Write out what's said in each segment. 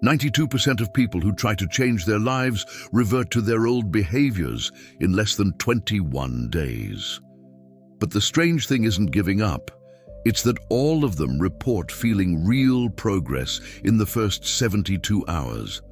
92% of people who try to change their lives revert to their old behaviors in less than 21 days. But the strange thing isn't giving up. It's that all of them report feeling real progress in the first 72 hours.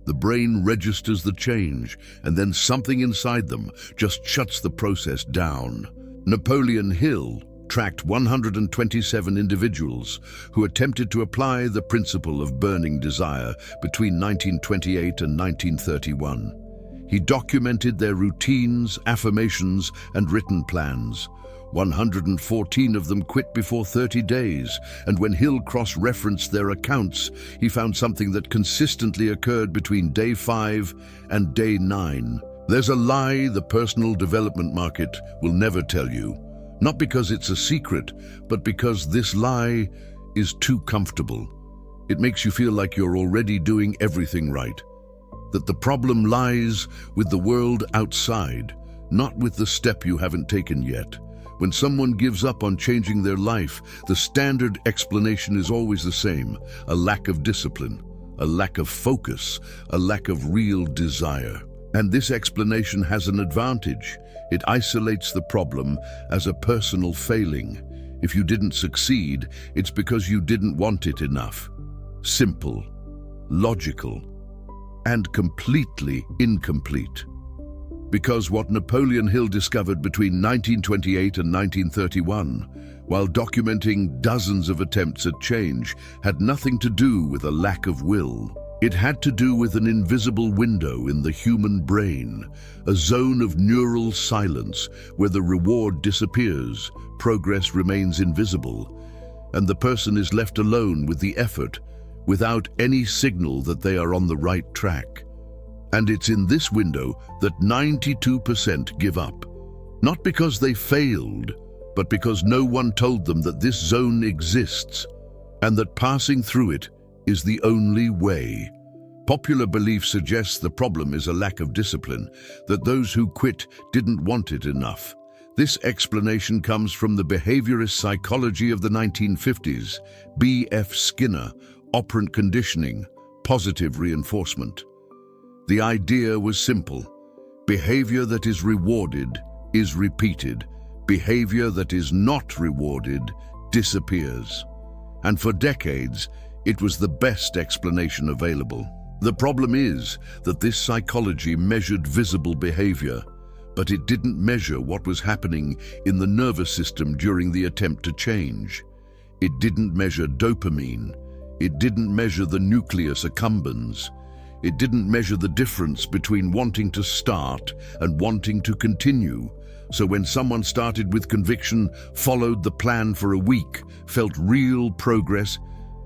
The brain registers the change, and then something inside them just shuts the process down. Napoleon Hill tracked 127 individuals who attempted to apply the principle of burning desire between 1928 and 1931. He documented their routines, affirmations, and written plans. 114 of them quit before 30 days, and when Hill cross-referenced their accounts, he found something that consistently occurred between day 5 and day 9. There's a lie the personal development market will never tell you. Not because it's a secret, but because this lie is too comfortable. It makes you feel like you're already doing everything right. That the problem lies with the world outside, not with the step you haven't taken yet. When someone gives up on changing their life, the standard explanation is always the same: a lack of discipline, a lack of focus, a lack of real desire. And this explanation has an advantage. It isolates the problem as a personal failing. If you didn't succeed, it's because you didn't want it enough. Simple, logical, and completely incomplete. Because what Napoleon Hill discovered between 1928 and 1931, while documenting dozens of attempts at change, had nothing to do with a lack of will. It had to do with an invisible window in the human brain, a zone of neural silence where the reward disappears, progress remains invisible, and the person is left alone with the effort without any signal that they are on the right track. And it's in this window that 92% give up. Not because they failed, but because no one told them that this zone exists and that passing through it is the only way. Popular belief suggests the problem is a lack of discipline, that those who quit didn't want it enough. This explanation comes from the behaviorist psychology of the 1950s, B.F. Skinner, operant conditioning, positive reinforcement. The idea was simple. Behavior that is rewarded is repeated. Behavior that is not rewarded disappears. And for decades, it was the best explanation available. The problem is that this psychology measured visible behavior, but it didn't measure what was happening in the nervous system during the attempt to change. It didn't measure dopamine. It didn't measure the nucleus accumbens. It didn't measure the difference between wanting to start and wanting to continue. So when someone started with conviction, followed the plan for a week, felt real progress,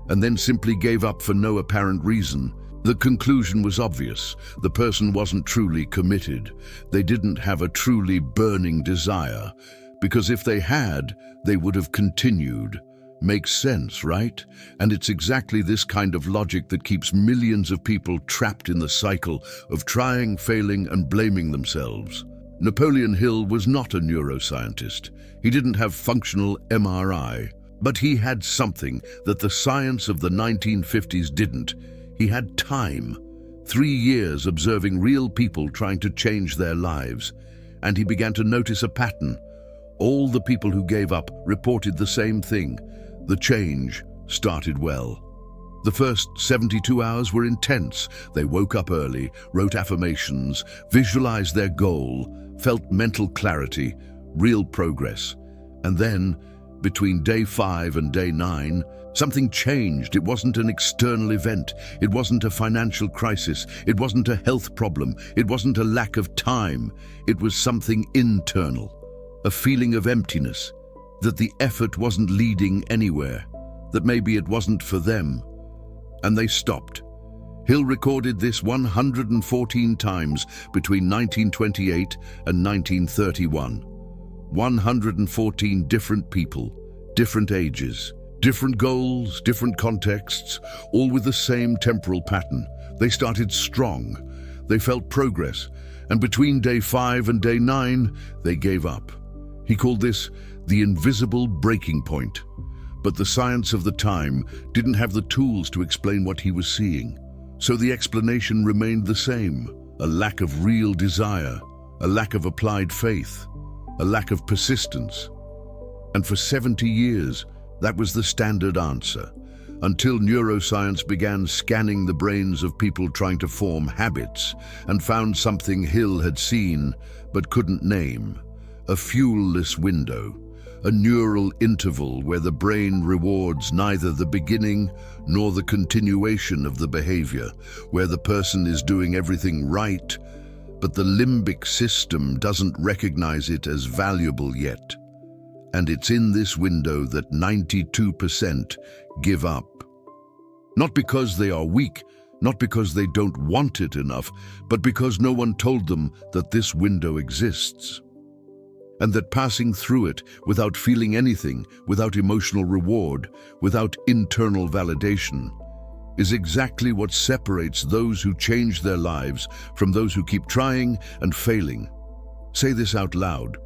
and then simply gave up for no apparent reason, the conclusion was obvious. The person wasn't truly committed. They didn't have a truly burning desire, because if they had, they would have continued. Makes sense, right? And it's exactly this kind of logic that keeps millions of people trapped in the cycle of trying, failing, and blaming themselves. Napoleon Hill was not a neuroscientist. He didn't have functional MRI, but he had something that the science of the 1950s didn't. He had time. 3 years observing real people trying to change their lives, and he began to notice a pattern. All the people who gave up reported the same thing. The change started well. The first 72 hours were intense. They woke up early, wrote affirmations, visualized their goal, felt mental clarity, real progress. And then, between day 5 and day 9, something changed. It wasn't an external event. It wasn't a financial crisis. It wasn't a health problem. It wasn't a lack of time. It was something internal, a feeling of emptiness, that the effort wasn't leading anywhere, that maybe it wasn't for them. And they stopped. Hill recorded this 114 times between 1928 and 1931. 114 different people, different ages, different goals, different contexts, all with the same temporal pattern. They started strong. They felt progress. And between day 5 and day 9, they gave up. He called this the invisible breaking point. But the science of the time didn't have the tools to explain what he was seeing. So the explanation remained the same: a lack of real desire, a lack of applied faith, a lack of persistence. And for 70 years, that was the standard answer, until neuroscience began scanning the brains of people trying to form habits and found something Hill had seen but couldn't name: a fuelless window, a neural interval where the brain rewards neither the beginning nor the continuation of the behavior, where the person is doing everything right, but the limbic system doesn't recognize it as valuable yet. And it's in this window that 92% give up. Not because they are weak, not because they don't want it enough, but because no one told them that this window exists. And that passing through it without feeling anything, without emotional reward, without internal validation, is exactly what separates those who change their lives from those who keep trying and failing. Say this out loud.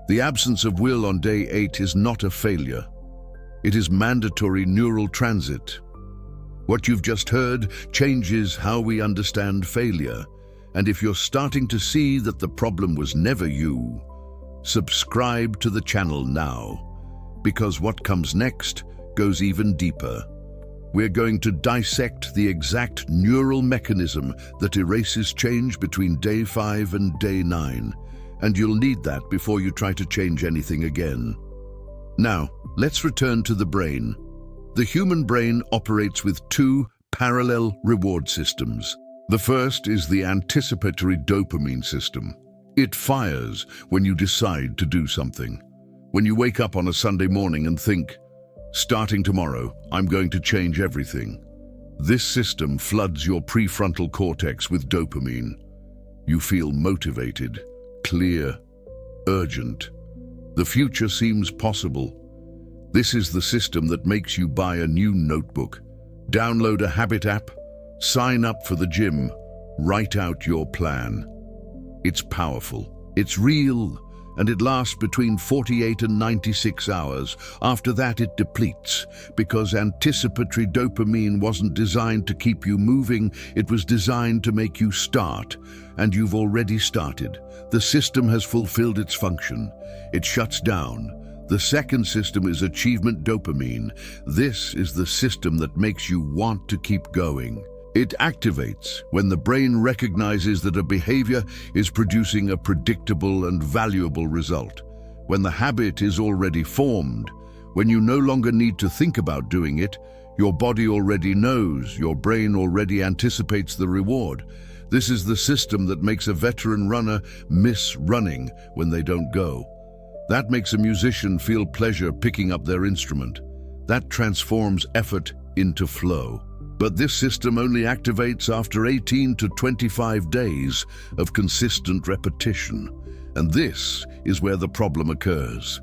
The absence of will on day 8 is not a failure. It is mandatory neural transit. What you've just heard changes how we understand failure. And if you're starting to see that the problem was never you, subscribe to the channel now, because what comes next goes even deeper. We're going to dissect the exact neural mechanism that erases change between day 5 and day 9, and you'll need that before you try to change anything again. Now, let's return to the brain. The human brain operates with 2 parallel reward systems. The first is the anticipatory dopamine system. It fires when you decide to do something. When you wake up on a Sunday morning and think, starting tomorrow, I'm going to change everything. This system floods your prefrontal cortex with dopamine. You feel motivated, clear, urgent. The future seems possible. This is the system that makes you buy a new notebook, download a habit app, sign up for the gym, write out your plan. It's powerful, it's real, and it lasts between 48 and 96 hours. After that, it depletes, because anticipatory dopamine wasn't designed to keep you moving, it was designed to make you start, and you've already started. The system has fulfilled its function. It shuts down. The second system is achievement dopamine. This is the system that makes you want to keep going. It activates when the brain recognizes that a behavior is producing a predictable and valuable result, when the habit is already formed, when you no longer need to think about doing it, your body already knows, your brain already anticipates the reward. This is the system that makes a veteran runner miss running when they don't go. That makes a musician feel pleasure picking up their instrument. That transforms effort into flow. But this system only activates after 18 to 25 days of consistent repetition. And this is where the problem occurs.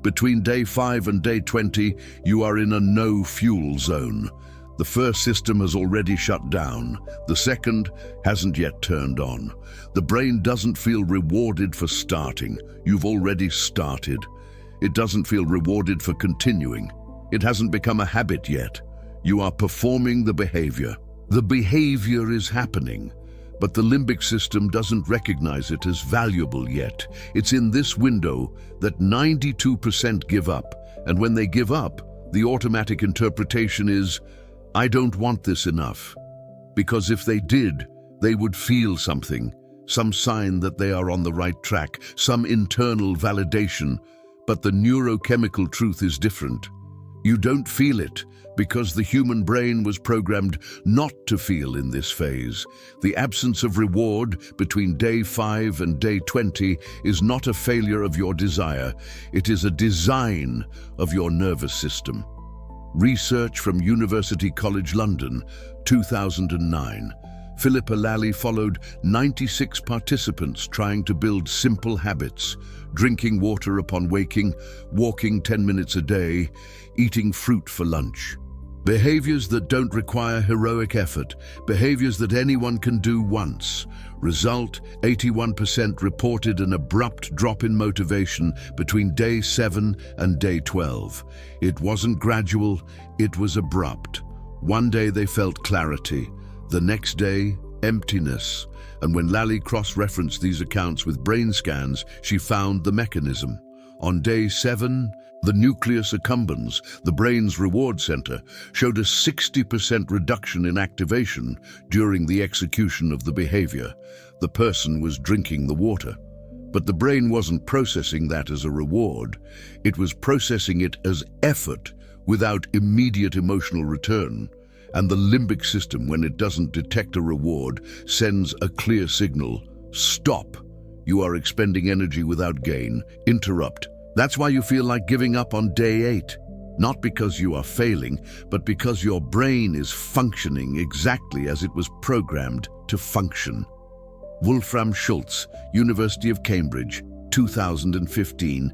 Between day 5 and day 20, you are in a no-fuel zone. The first system has already shut down. The second hasn't yet turned on. The brain doesn't feel rewarded for starting. You've already started. It doesn't feel rewarded for continuing. It hasn't become a habit yet. You are performing the behavior. The behavior is happening, but the limbic system doesn't recognize it as valuable yet. It's in this window that 92% give up, and when they give up, the automatic interpretation is, I don't want this enough. Because if they did, they would feel something, some sign that they are on the right track, some internal validation, but the neurochemical truth is different. You don't feel it because the human brain was programmed not to feel in this phase. The absence of reward between day 5 and day 20 is not a failure of your desire. It is a design of your nervous system. Research from University College London, 2009. Philippa Lally followed 96 participants trying to build simple habits: drinking water upon waking, walking 10 minutes a day, eating fruit for lunch. Behaviors that don't require heroic effort, behaviors that anyone can do once. Result, 81% reported an abrupt drop in motivation between day 7 and day 12. It wasn't gradual, it was abrupt. One day they felt clarity. The next day, emptiness. And when Lally cross-referenced these accounts with brain scans, she found the mechanism. On day 7, the nucleus accumbens, the brain's reward center, showed a 60% reduction in activation during the execution of the behavior. The person was drinking the water. But the brain wasn't processing that as a reward. It was processing it as effort without immediate emotional return. And the limbic system, when it doesn't detect a reward, sends a clear signal. Stop. You are expending energy without gain. Interrupt. That's why you feel like giving up on day 8. Not because you are failing, but because your brain is functioning exactly as it was programmed to function. Wolfram Schultz, University of Cambridge, 2015.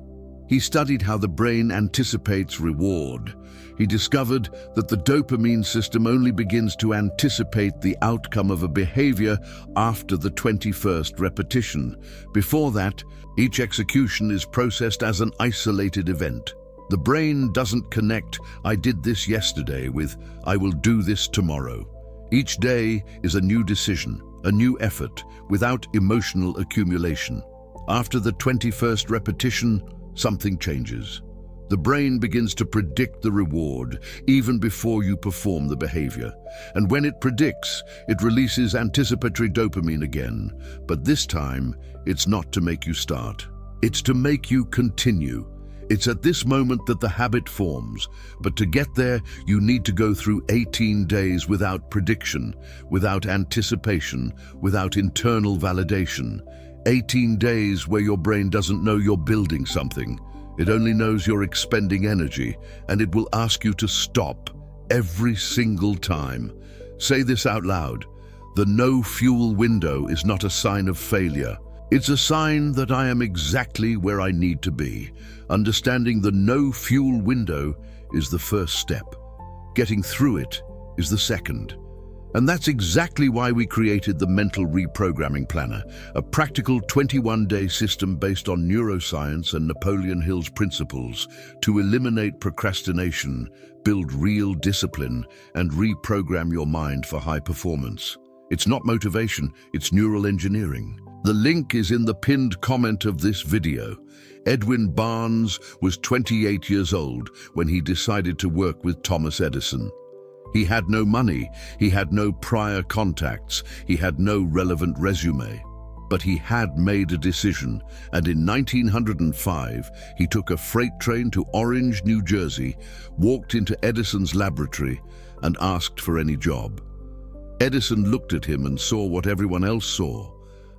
He studied how the brain anticipates reward. He discovered that the dopamine system only begins to anticipate the outcome of a behavior after the 21st repetition. Before that, each execution is processed as an isolated event. The brain doesn't connect "I did this yesterday" with "I will do this tomorrow." Each day is a new decision, a new effort, without emotional accumulation. After the 21st repetition, something changes. The brain begins to predict the reward even before you perform the behavior. And when it predicts, it releases anticipatory dopamine again. But this time, it's not to make you start. It's to make you continue. It's at this moment that the habit forms. But to get there, you need to go through 18 days without prediction, without anticipation, without internal validation. 18 days where your brain doesn't know you're building something. It only knows you're expending energy, and it will ask you to stop every single time. Say this out loud. The no fuel window is not a sign of failure. It's a sign that I am exactly where I need to be. Understanding the no fuel window is the first step. Getting through it is the second. And that's exactly why we created the Mental Reprogramming Planner, a practical 21-day system based on neuroscience and Napoleon Hill's principles to eliminate procrastination, build real discipline, and reprogram your mind for high performance. It's not motivation, it's neural engineering. The link is in the pinned comment of this video. Edwin Barnes was 28 years old when he decided to work with Thomas Edison. He had no money, he had no prior contacts, he had no relevant resume. But he had made a decision, and in 1905, he took a freight train to Orange, New Jersey, walked into Edison's laboratory, and asked for any job. Edison looked at him and saw what everyone else saw: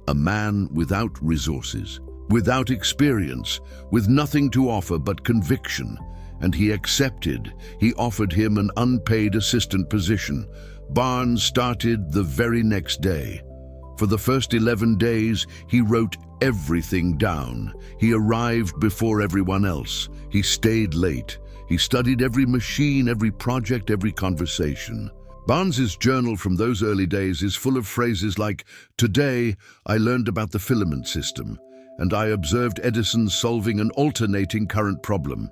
a man without resources, without experience, with nothing to offer but conviction. And he accepted. He offered him an unpaid assistant position. Barnes started the very next day. For the first 11 days, he wrote everything down. He arrived before everyone else. He stayed late. He studied every machine, every project, every conversation. Barnes's journal from those early days is full of phrases like, "Today, I learned about the filament system, and I observed Edison solving an alternating current problem."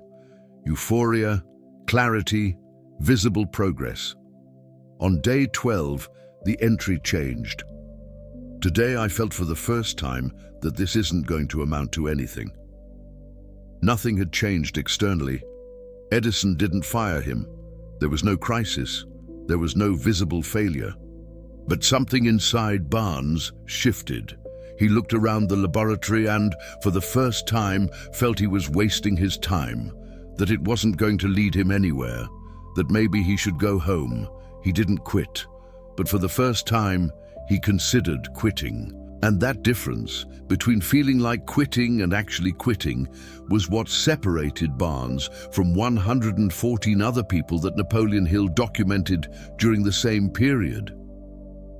Euphoria, clarity, visible progress. On day 12, the entry changed. "Today I felt for the first time that this isn't going to amount to anything." Nothing had changed externally. Edison didn't fire him. There was no crisis. There was no visible failure. But something inside Barnes shifted. He looked around the laboratory and, for the first time, felt he was wasting his time. That it wasn't going to lead him anywhere, that maybe he should go home. He didn't quit, but for the first time, he considered quitting. And that difference between feeling like quitting and actually quitting was what separated Barnes from 114 other people that Napoleon Hill documented during the same period.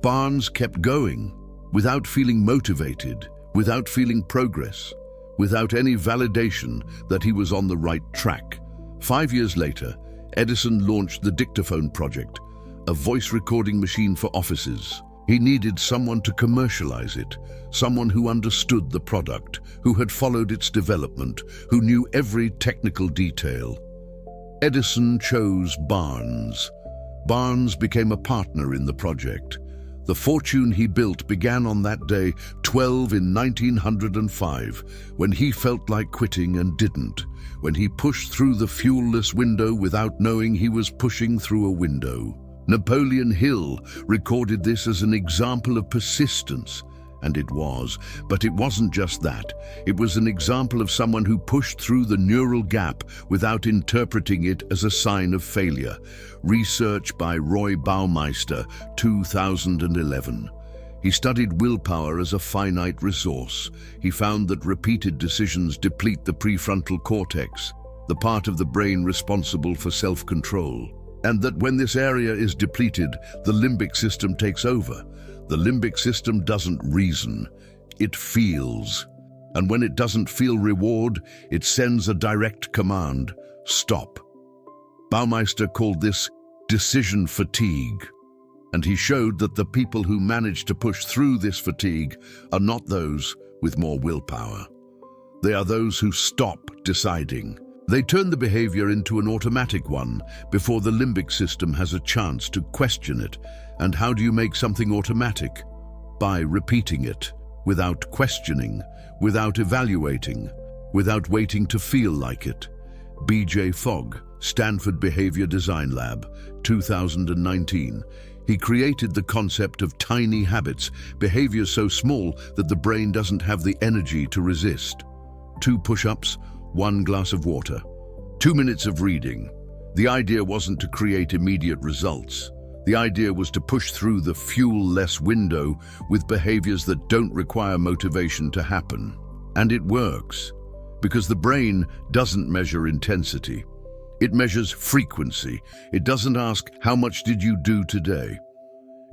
Barnes kept going, without feeling motivated, without feeling progress, without any validation that he was on the right track. 5 years later, Edison launched the dictaphone project, a voice recording machine for offices. He needed someone to commercialize it, someone who understood the product, who had followed its development, who knew every technical detail. Edison chose Barnes. Barnes became a partner in the project, The fortune he built began on that day, 12 in 1905, when he felt like quitting and didn't, when he pushed through the fuelless window without knowing he was pushing through a window. Napoleon Hill recorded this as an example of persistence, and it was. But it wasn't just that. It was an example of someone who pushed through the neural gap without interpreting it as a sign of failure. Research by Roy Baumeister, 2011. He studied willpower as a finite resource. He found that repeated decisions deplete the prefrontal cortex, the part of the brain responsible for self-control, and that when this area is depleted, the limbic system takes over. The limbic system doesn't reason, it feels. And when it doesn't feel reward, it sends a direct command: stop. Baumeister called this decision fatigue. And he showed that the people who manage to push through this fatigue are not those with more willpower. They are those who stop deciding. They turn the behavior into an automatic one before the limbic system has a chance to question it. And how do you make something automatic? By repeating it, without questioning, without evaluating, without waiting to feel like it. B.J. Fogg, Stanford Behavior Design Lab, 2019. He created the concept of tiny habits, behaviors so small that the brain doesn't have the energy to resist. 2 push-ups, 1 glass of water, 2 minutes of reading. The idea wasn't to create immediate results. The idea was to push through the fuel-less window with behaviors that don't require motivation to happen. And it works, because the brain doesn't measure intensity. It measures frequency. It doesn't ask, how much did you do today?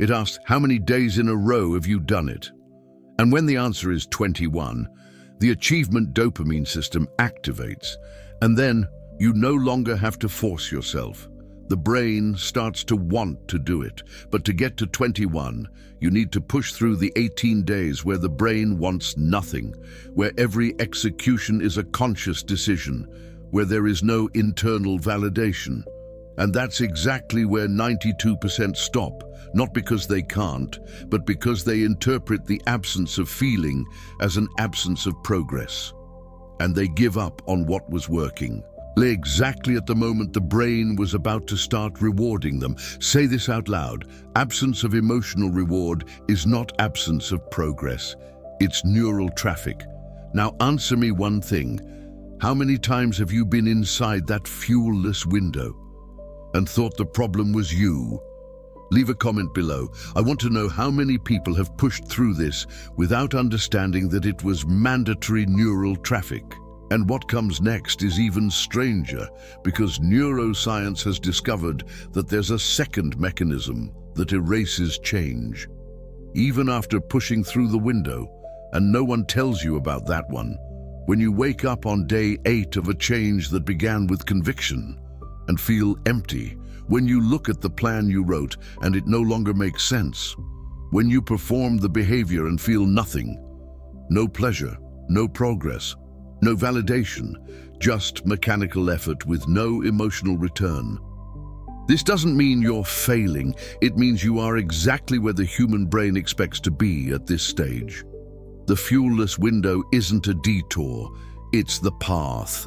It asks, how many days in a row have you done it? And when the answer is 21, the achievement dopamine system activates. And then you no longer have to force yourself. The brain starts to want to do it. But to get to 21, you need to push through the 18 days where the brain wants nothing, where every execution is a conscious decision, where there is no internal validation. And that's exactly where 92% stop, not because they can't, but because they interpret the absence of feeling as an absence of progress. And they give up on what was working. Exactly at the moment the brain was about to start rewarding them. Say this out loud: absence of emotional reward is not absence of progress. It's neural traffic. Now answer me one thing. How many times have you been inside that fuel-less window and thought the problem was you? Leave a comment below. I want to know how many people have pushed through this without understanding that it was mandatory neural traffic. And what comes next is even stranger, because neuroscience has discovered that there's a second mechanism that erases change. Even after pushing through the window, and no one tells you about that one, when you wake up on day 8 of a change that began with conviction and feel empty, when you look at the plan you wrote and it no longer makes sense, when you perform the behavior and feel nothing, no pleasure, no progress, no validation, just mechanical effort with no emotional return. This doesn't mean you're failing. It means you are exactly where the human brain expects to be at this stage. The fuel-less window isn't a detour, it's the path.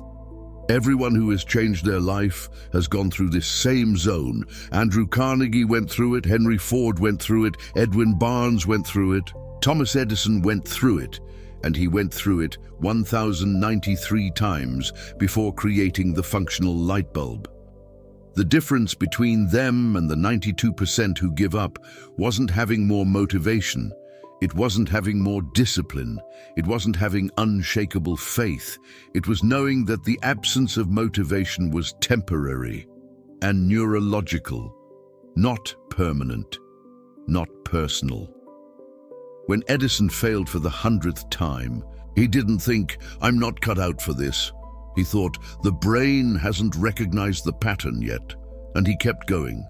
Everyone who has changed their life has gone through this same zone. Andrew Carnegie went through it, Henry Ford went through it, Edwin Barnes went through it, Thomas Edison went through it, and he went through it 1,093 times before creating the functional light bulb. The difference between them and the 92% who give up wasn't having more motivation. It wasn't having more discipline. It wasn't having unshakable faith. It was knowing that the absence of motivation was temporary and neurological, not permanent, not personal. When Edison failed for the 100th time, he didn't think, I'm not cut out for this. He thought, the brain hasn't recognized the pattern yet, and he kept going.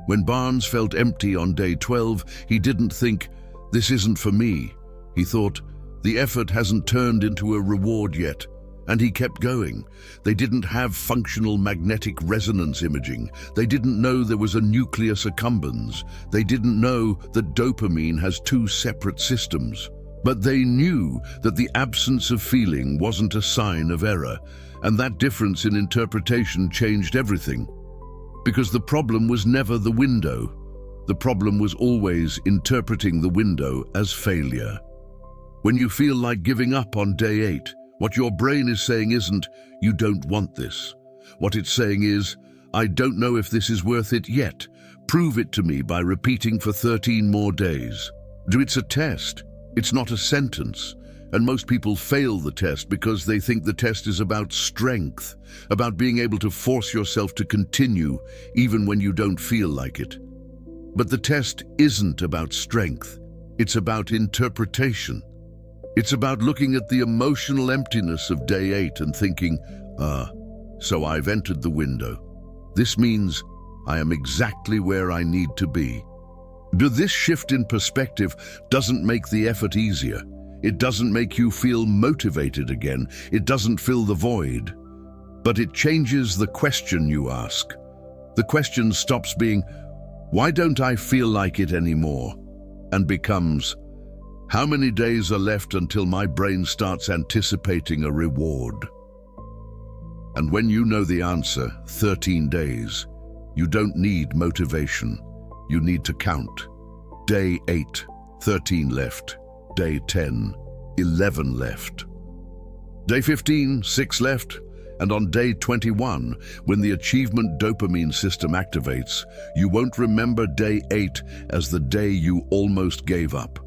When Barnes felt empty on day 12, he didn't think, this isn't for me. He thought, the effort hasn't turned into a reward yet, And he kept going. They didn't have functional magnetic resonance imaging. They didn't know there was a nucleus accumbens. They didn't know that dopamine has two separate systems. But they knew that the absence of feeling wasn't a sign of error, and that difference in interpretation changed everything. Because the problem was never the window. The problem was always interpreting the window as failure. When you feel like giving up on day 8, what your brain is saying isn't, "You don't want this." What it's saying is, "I don't know if this is worth it yet. Prove it to me by repeating for 13 more days." It's a test. It's not a sentence. And most people fail the test because they think the test is about strength, about being able to force yourself to continue even when you don't feel like it. But the test isn't about strength. It's about interpretation. It's about looking at the emotional emptiness of day 8 and thinking, so I've entered the window. This means I am exactly where I need to be. This shift in perspective doesn't make the effort easier. It doesn't make you feel motivated again. It doesn't fill the void. But it changes the question you ask. The question stops being, "Why don't I feel like it anymore?" and becomes, "How many days are left until my brain starts anticipating a reward?" And when you know the answer, 13 days, you don't need motivation. You need to count. Day 8, 13 left. Day 10, 11 left. Day 15, 6 left. And on day 21, when the achievement dopamine system activates, you won't remember day 8 as the day you almost gave up.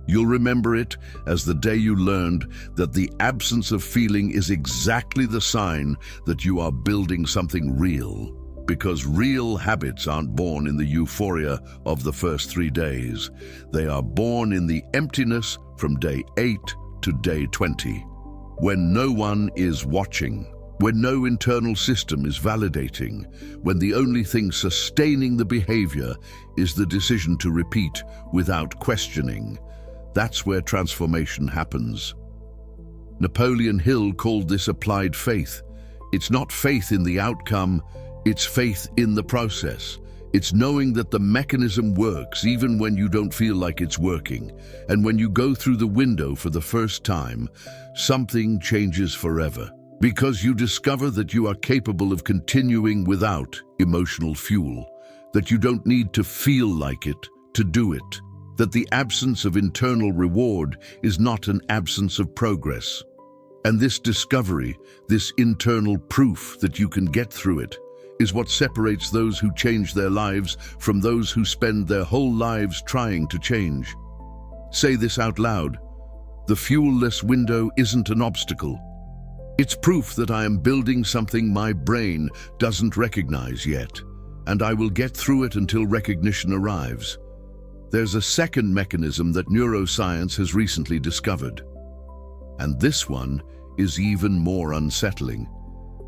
You'll remember it as the day you learned that the absence of feeling is exactly the sign that you are building something real. Because real habits aren't born in the euphoria of the first 3 days. They are born in the emptiness from day 8 to day 20, when no one is watching, when no internal system is validating, when the only thing sustaining the behavior is the decision to repeat without questioning. That's where transformation happens. Napoleon Hill called this applied faith. It's not faith in the outcome, it's faith in the process. It's knowing that the mechanism works even when you don't feel like it's working. And when you go through the window for the first time, something changes forever. Because you discover that you are capable of continuing without emotional fuel, that you don't need to feel like it to do it, that the absence of internal reward is not an absence of progress. And this discovery, this internal proof that you can get through it, is what separates those who change their lives from those who spend their whole lives trying to change. Say this out loud. The fuel-less window isn't an obstacle. It's proof that I am building something my brain doesn't recognize yet, and I will get through it until recognition arrives. There's a second mechanism that neuroscience has recently discovered. And this one is even more unsettling,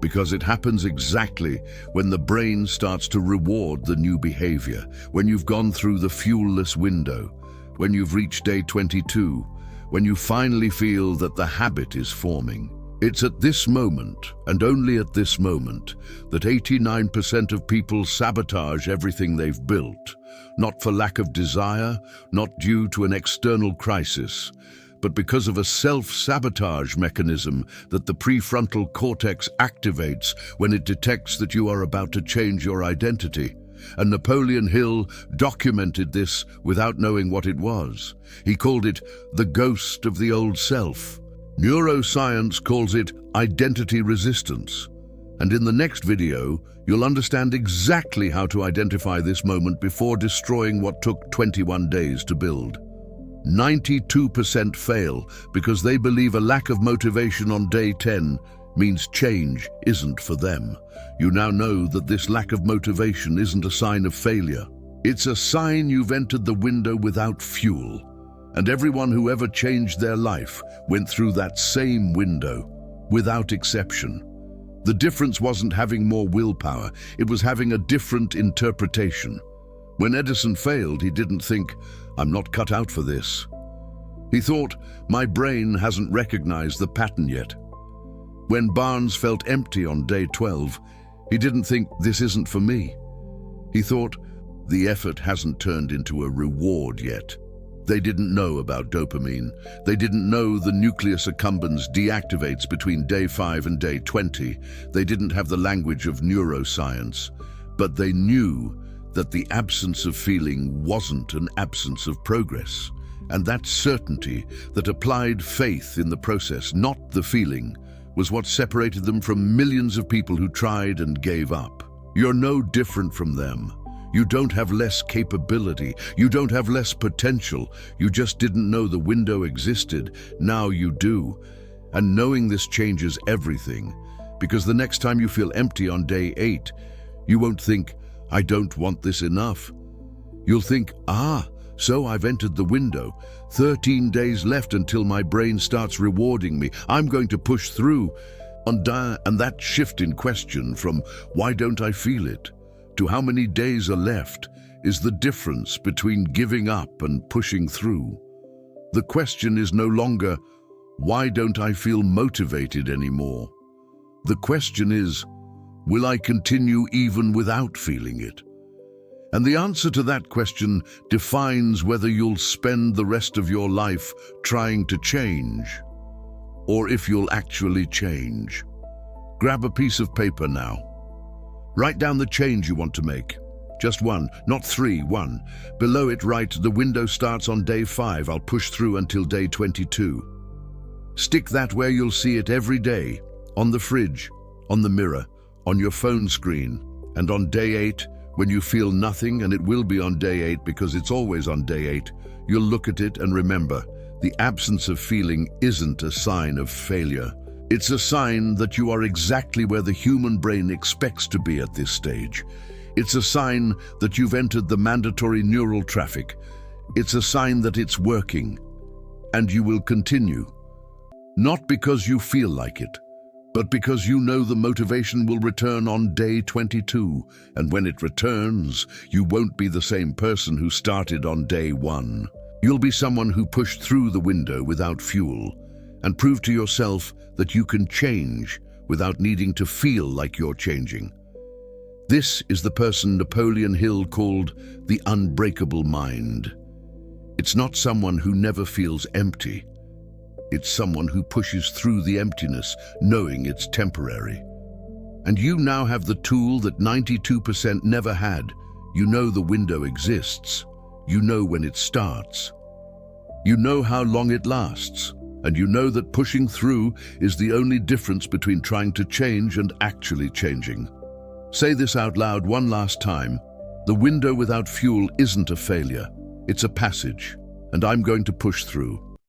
because it happens exactly when the brain starts to reward the new behavior, when you've gone through the fuel-less window, when you've reached day 22, when you finally feel that the habit is forming. It's at this moment, and only at this moment, that 89% of people sabotage everything they've built, not for lack of desire, not due to an external crisis, but because of a self-sabotage mechanism that the prefrontal cortex activates when it detects that you are about to change your identity. And Napoleon Hill documented this without knowing what it was. He called it the ghost of the old self. Neuroscience calls it identity resistance. And in the next video, you'll understand exactly how to identify this moment before destroying what took 21 days to build. 92% fail because they believe a lack of motivation on day 10 means change isn't for them. You now know that this lack of motivation isn't a sign of failure. It's a sign you've entered the window without fuel. And everyone who ever changed their life went through that same window, without exception. The difference wasn't having more willpower, it was having a different interpretation. When Edison failed, he didn't think, "I'm not cut out for this." He thought, "My brain hasn't recognized the pattern yet." When Barnes felt empty on day 12, he didn't think, "This isn't for me." He thought, "The effort hasn't turned into a reward yet." They didn't know about dopamine. They didn't know the nucleus accumbens deactivates between day 5 and day 20. They didn't have the language of neuroscience. But they knew that the absence of feeling wasn't an absence of progress. And that certainty, that applied faith in the process, not the feeling, was what separated them from millions of people who tried and gave up. You're no different from them. You don't have less capability. You don't have less potential. You just didn't know the window existed. Now you do. And knowing this changes everything. Because the next time you feel empty on day 8, you won't think, "I don't want this enough." You'll think, so I've entered the window. 13 days left until my brain starts rewarding me. I'm going to push through. And that shift in question from "why don't I feel it" to "how many days are left" is the difference between giving up and pushing through. The question is no longer, "Why don't I feel motivated anymore?" The question is, will I continue even without feeling it? And the answer to that question defines whether you'll spend the rest of your life trying to change, or if you'll actually change. Grab a piece of paper now. Write down the change you want to make. Just one, not 3, 1. Below it write, "The window starts on day 5, I'll push through until day 22. Stick that where you'll see it every day, on the fridge, on the mirror, on your phone screen. And on day 8, when you feel nothing, and it will be on day 8 because it's always on day 8, you'll look at it and remember, the absence of feeling isn't a sign of failure. It's a sign that you are exactly where the human brain expects to be at this stage. It's a sign that you've entered the mandatory neural traffic. It's a sign that it's working, and you will continue. Not because you feel like it, but because you know the motivation will return on day 22, and when it returns, you won't be the same person who started on day 1. You'll be someone who pushed through the window without fuel, and prove to yourself that you can change without needing to feel like you're changing. This is the person Napoleon Hill called the unbreakable mind. It's not someone who never feels empty. It's someone who pushes through the emptiness, knowing it's temporary. And you now have the tool that 92% never had. You know the window exists. You know when it starts. You know how long it lasts. And you know that pushing through is the only difference between trying to change and actually changing. Say this out loud one last time. The window without fuel isn't a failure. It's a passage, and I'm going to push through.